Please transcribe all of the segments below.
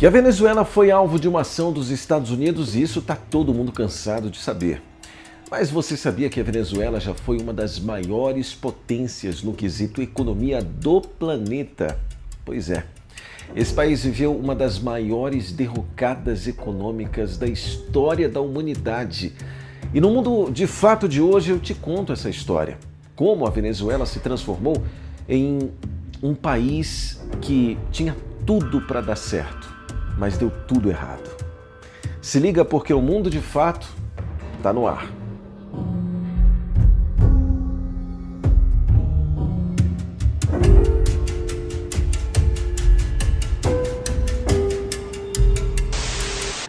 Que a Venezuela foi alvo de uma ação dos Estados Unidos, e isso está todo mundo cansado de saber. Mas você sabia que a Venezuela já foi uma das maiores potências no quesito economia do planeta? Pois é. Esse país viveu uma das maiores derrocadas econômicas da história da humanidade. E no mundo de fato de hoje eu te conto essa história. Como a Venezuela se transformou em um país que tinha tudo para dar certo, mas deu tudo errado. Se liga porque o mundo de fato está no ar.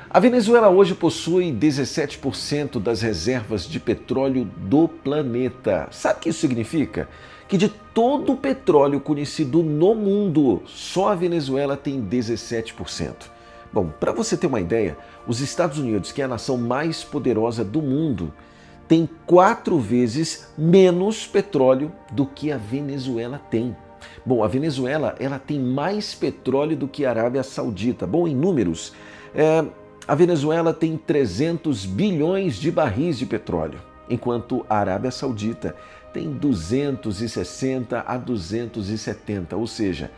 A Venezuela hoje possui 17% das reservas de petróleo do planeta. Sabe o que isso significa? Que de todo o petróleo conhecido no mundo, só a Venezuela tem 17%. Bom, para você ter uma ideia, os Estados Unidos, que é a nação mais poderosa do mundo, tem 4 vezes menos petróleo do que a Venezuela tem. Bom, a Venezuela ela tem mais petróleo do que a Arábia Saudita. Bom, em números, a Venezuela tem 300 bilhões de barris de petróleo, enquanto a Arábia Saudita tem 260 a 270, ou seja,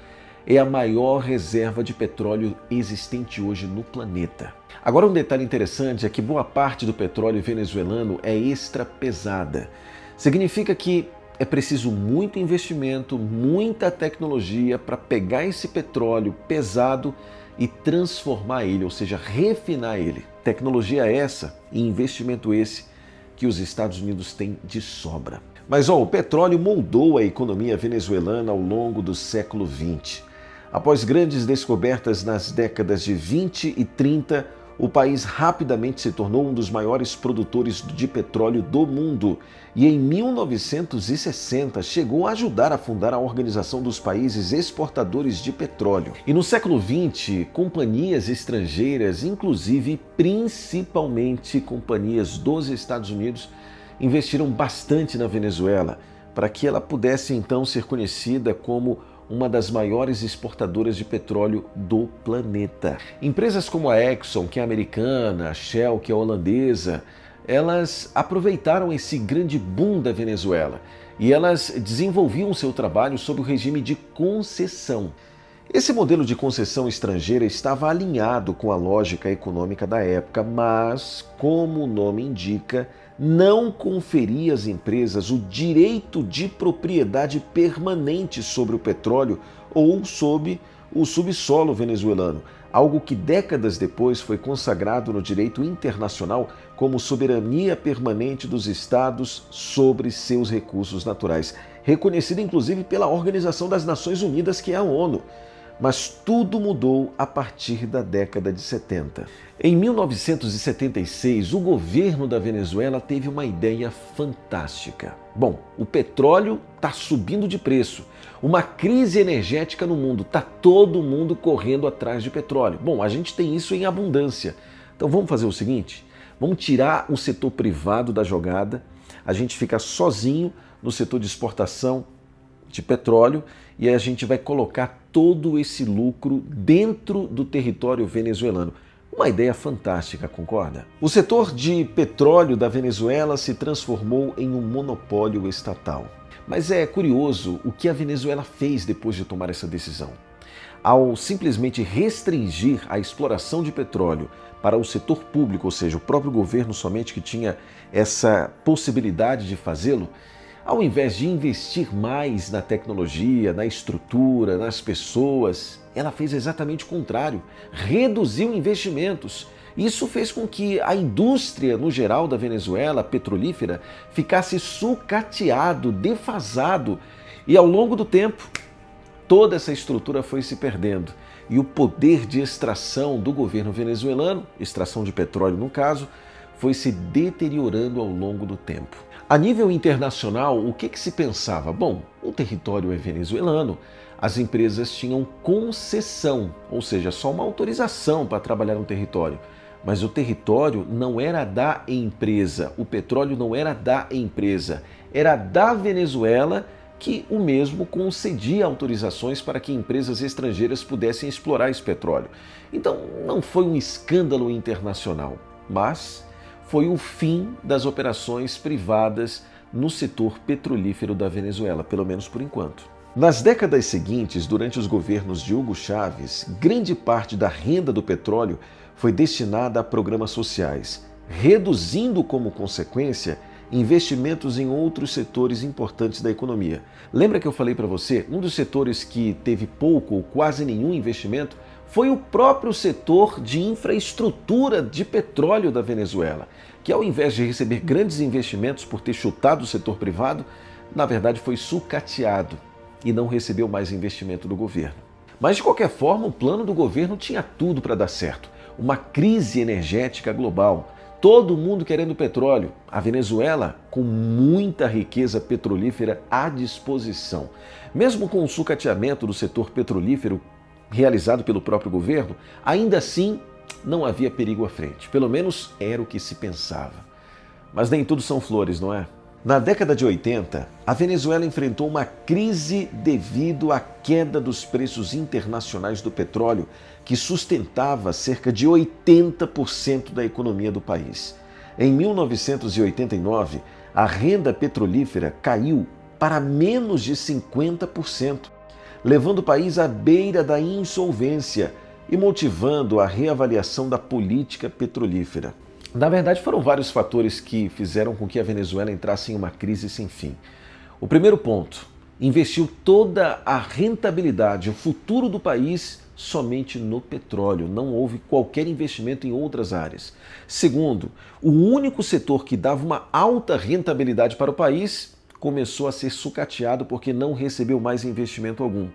é a maior reserva de petróleo existente hoje no planeta. Agora, um detalhe interessante é que boa parte do petróleo venezuelano é extra pesada. Significa que é preciso muito investimento, muita tecnologia para pegar esse petróleo pesado e transformar ele, ou seja, refinar ele. Tecnologia essa e investimento esse que os Estados Unidos têm de sobra. Mas o petróleo moldou a economia venezuelana ao longo do século XX. Após grandes descobertas nas décadas de 20 e 30, o país rapidamente se tornou um dos maiores produtores de petróleo do mundo e em 1960 chegou a ajudar a fundar a Organização dos Países Exportadores de Petróleo. E no século XX, companhias estrangeiras, inclusive principalmente companhias dos Estados Unidos, investiram bastante na Venezuela para que ela pudesse então ser conhecida como uma das maiores exportadoras de petróleo do planeta. Empresas como a Exxon, que é americana, a Shell, que é holandesa, elas aproveitaram esse grande boom da Venezuela e elas desenvolviam seu trabalho sob o regime de concessão. Esse modelo de concessão estrangeira estava alinhado com a lógica econômica da época, mas, como o nome indica, não conferia às empresas o direito de propriedade permanente sobre o petróleo ou sobre o subsolo venezuelano, algo que décadas depois foi consagrado no direito internacional como soberania permanente dos estados sobre seus recursos naturais, reconhecida inclusive pela Organização das Nações Unidas, que é a ONU. Mas tudo mudou a partir da década de 70. Em 1976, o governo da Venezuela teve uma ideia fantástica. Bom, o petróleo está subindo de preço, uma crise energética no mundo, está todo mundo correndo atrás de petróleo. Bom, a gente tem isso em abundância. Então vamos fazer o seguinte, vamos tirar o setor privado da jogada, a gente fica sozinho no setor de exportação de petróleo e a gente vai colocar todo esse lucro dentro do território venezuelano. Uma ideia fantástica, concorda? O setor de petróleo da Venezuela se transformou em um monopólio estatal. Mas é curioso o que a Venezuela fez depois de tomar essa decisão. Ao simplesmente restringir a exploração de petróleo para o setor público, ou seja, o próprio governo somente que tinha essa possibilidade de fazê-lo, ao invés de investir mais na tecnologia, na estrutura, nas pessoas, ela fez exatamente o contrário, reduziu investimentos. Isso fez com que a indústria, no geral, da Venezuela, petrolífera, ficasse sucateado, defasado. E ao longo do tempo, toda essa estrutura foi se perdendo. E o poder de extração do governo venezuelano, extração de petróleo no caso, foi se deteriorando ao longo do tempo. A nível internacional, o que se pensava? Bom, o território é venezuelano, as empresas tinham concessão, ou seja, só uma autorização para trabalhar no território. Mas o território não era da empresa, o petróleo não era da empresa, era da Venezuela que o mesmo concedia autorizações para que empresas estrangeiras pudessem explorar esse petróleo. Então, não foi um escândalo internacional, mas foi o fim das operações privadas no setor petrolífero da Venezuela, pelo menos por enquanto. Nas décadas seguintes, durante os governos de Hugo Chávez, grande parte da renda do petróleo foi destinada a programas sociais, reduzindo como consequência investimentos em outros setores importantes da economia. Lembra que eu falei para você, um dos setores que teve pouco ou quase nenhum investimento foi o próprio setor de infraestrutura de petróleo da Venezuela, que ao invés de receber grandes investimentos por ter chutado o setor privado, na verdade foi sucateado e não recebeu mais investimento do governo. Mas de qualquer forma, o plano do governo tinha tudo para dar certo. Uma crise energética global, todo mundo querendo petróleo, a Venezuela com muita riqueza petrolífera à disposição. Mesmo com o sucateamento do setor petrolífero realizado pelo próprio governo, ainda assim não havia perigo à frente. Pelo menos era o que se pensava. Mas nem tudo são flores, não é? Na década de 80, a Venezuela enfrentou uma crise devido à queda dos preços internacionais do petróleo, que sustentava cerca de 80% da economia do país. Em 1989, a renda petrolífera caiu para menos de 50%, levando o país à beira da insolvência e motivando a reavaliação da política petrolífera. Na verdade, foram vários fatores que fizeram com que a Venezuela entrasse em uma crise sem fim. O primeiro ponto, investiu toda a rentabilidade, o futuro do país somente no petróleo. Não houve qualquer investimento em outras áreas. Segundo, o único setor que dava uma alta rentabilidade para o país começou a ser sucateado porque não recebeu mais investimento algum.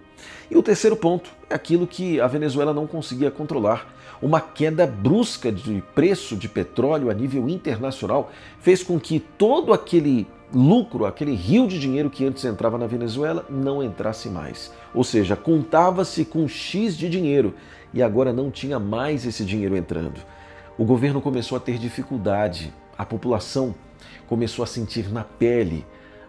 E o terceiro ponto é aquilo que a Venezuela não conseguia controlar. Uma queda brusca de preço de petróleo a nível internacional fez com que todo aquele lucro, aquele rio de dinheiro que antes entrava na Venezuela, não entrasse mais. Ou seja, contava-se com X de dinheiro e agora não tinha mais esse dinheiro entrando. O governo começou a ter dificuldade, a população começou a sentir na pele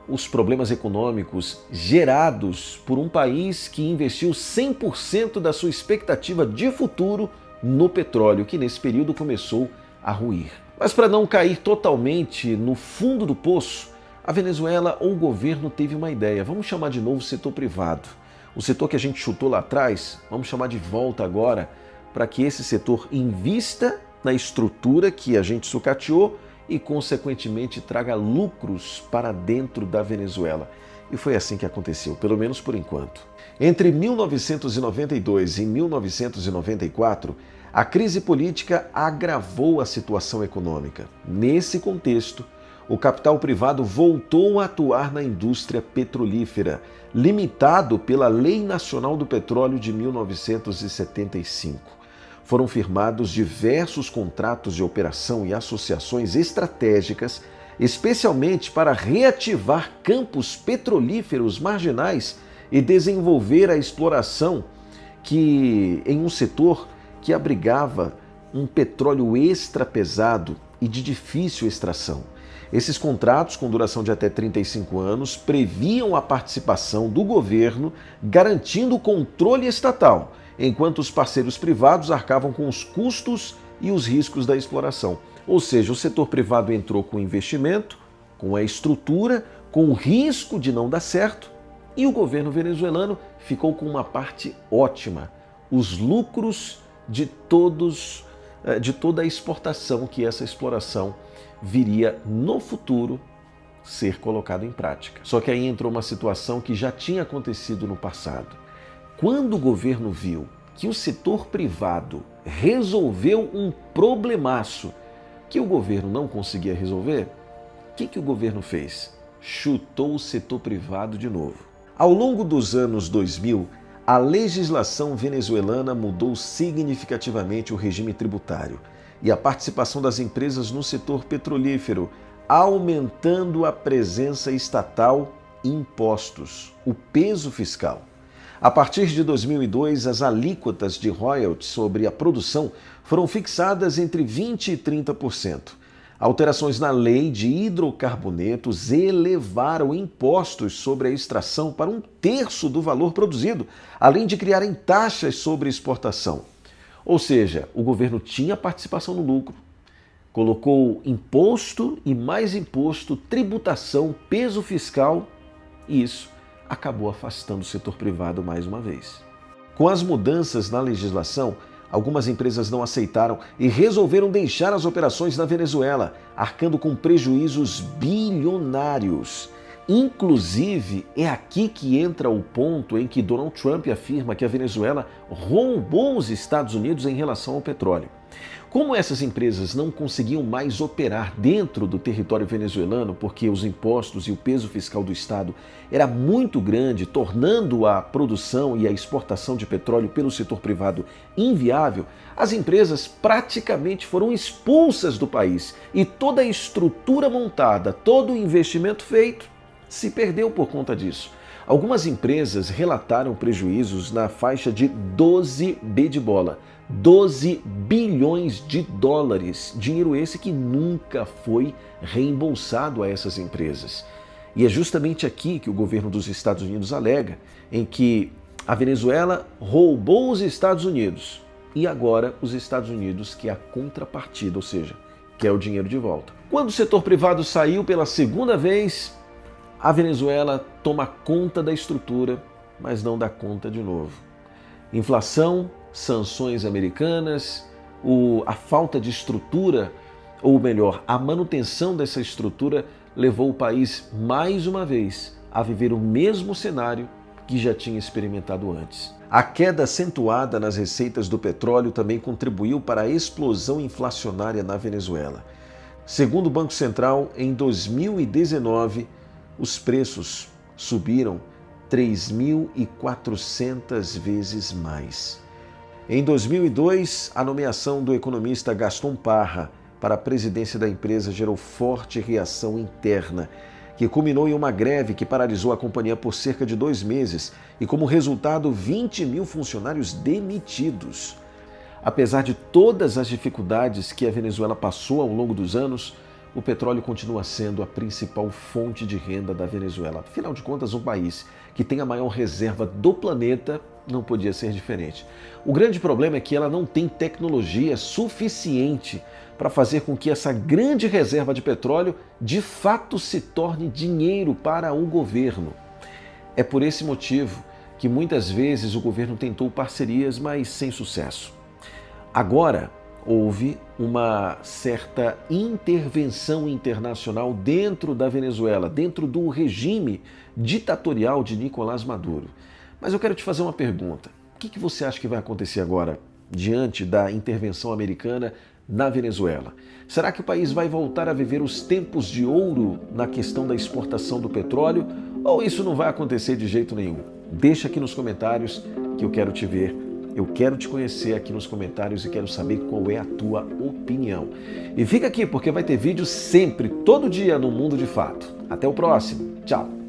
os problemas econômicos gerados por um país que investiu 100% da sua expectativa de futuro no petróleo, que nesse período começou a ruir. Mas para não cair totalmente no fundo do poço, a Venezuela ou o governo teve uma ideia. Vamos chamar de novo o setor privado. O setor que a gente chutou lá atrás, vamos chamar de volta agora, para que esse setor invista na estrutura que a gente sucateou e, consequentemente, traga lucros para dentro da Venezuela. E foi assim que aconteceu, pelo menos por enquanto. Entre 1992 e 1994, a crise política agravou a situação econômica. Nesse contexto, o capital privado voltou a atuar na indústria petrolífera, limitado pela Lei Nacional do Petróleo de 1975. Foram firmados diversos contratos de operação e associações estratégicas, especialmente para reativar campos petrolíferos marginais e desenvolver a exploração em um setor que abrigava um petróleo extra pesado e de difícil extração. Esses contratos, com duração de até 35 anos, previam a participação do governo, garantindo o controle estatal, enquanto os parceiros privados arcavam com os custos e os riscos da exploração. Ou seja, o setor privado entrou com o investimento, com a estrutura, com o risco de não dar certo, e o governo venezuelano ficou com uma parte ótima, os lucros de toda a exportação que essa exploração viria no futuro ser colocado em prática. Só que aí entrou uma situação que já tinha acontecido no passado. Quando o governo viu que o setor privado resolveu um problemaço que o governo não conseguia resolver, o que o governo fez? Chutou o setor privado de novo. Ao longo dos anos 2000, a legislação venezuelana mudou significativamente o regime tributário e a participação das empresas no setor petrolífero, aumentando a presença estatal e impostos, o peso fiscal. A partir de 2002, as alíquotas de royalties sobre a produção foram fixadas entre 20% e 30%. Alterações na lei de hidrocarbonetos elevaram impostos sobre a extração para 1/3 do valor produzido, além de criarem taxas sobre exportação. Ou seja, o governo tinha participação no lucro, colocou imposto e mais imposto, tributação, peso fiscal, e isso acabou afastando o setor privado mais uma vez. Com as mudanças na legislação, algumas empresas não aceitaram e resolveram deixar as operações na Venezuela, arcando com prejuízos bilionários. Inclusive, é aqui que entra o ponto em que Donald Trump afirma que a Venezuela roubou os Estados Unidos em relação ao petróleo. Como essas empresas não conseguiam mais operar dentro do território venezuelano porque os impostos e o peso fiscal do Estado era muito grande, tornando a produção e a exportação de petróleo pelo setor privado inviável, as empresas praticamente foram expulsas do país e toda a estrutura montada, todo o investimento feito, se perdeu por conta disso. Algumas empresas relataram prejuízos na faixa de 12 B de bola, 12 bilhões de dólares, dinheiro esse que nunca foi reembolsado a essas empresas. E é justamente aqui que o governo dos Estados Unidos alega, em que a Venezuela roubou os Estados Unidos e agora os Estados Unidos quer a contrapartida, ou seja, quer o dinheiro de volta. Quando o setor privado saiu pela segunda vez, a Venezuela toma conta da estrutura, mas não dá conta de novo. Inflação, sanções americanas, a falta de estrutura, ou melhor, a manutenção dessa estrutura levou o país mais uma vez a viver o mesmo cenário que já tinha experimentado antes. A queda acentuada nas receitas do petróleo também contribuiu para a explosão inflacionária na Venezuela. Segundo o Banco Central, em 2019, os preços subiram 3.400 vezes mais. Em 2002, a nomeação do economista Gaston Parra para a presidência da empresa gerou forte reação interna, que culminou em uma greve que paralisou a companhia por cerca de 2 meses e, como resultado, 20 mil funcionários demitidos. Apesar de todas as dificuldades que a Venezuela passou ao longo dos anos, o petróleo continua sendo a principal fonte de renda da Venezuela. Afinal de contas, um país que tem a maior reserva do planeta não podia ser diferente. O grande problema é que ela não tem tecnologia suficiente para fazer com que essa grande reserva de petróleo de fato se torne dinheiro para o governo. É por esse motivo que muitas vezes o governo tentou parcerias, mas sem sucesso. Agora, houve uma certa intervenção internacional dentro da Venezuela, dentro do regime ditatorial de Nicolás Maduro. Mas eu quero te fazer uma pergunta. O que você acha que vai acontecer agora diante da intervenção americana na Venezuela? Será que o país vai voltar a viver os tempos de ouro na questão da exportação do petróleo? Ou isso não vai acontecer de jeito nenhum? Deixa aqui nos comentários que eu quero te ver. Eu quero te conhecer aqui nos comentários e quero saber qual é a tua opinião. E fica aqui porque vai ter vídeo sempre, todo dia no Mundo de Fato. Até o próximo. Tchau!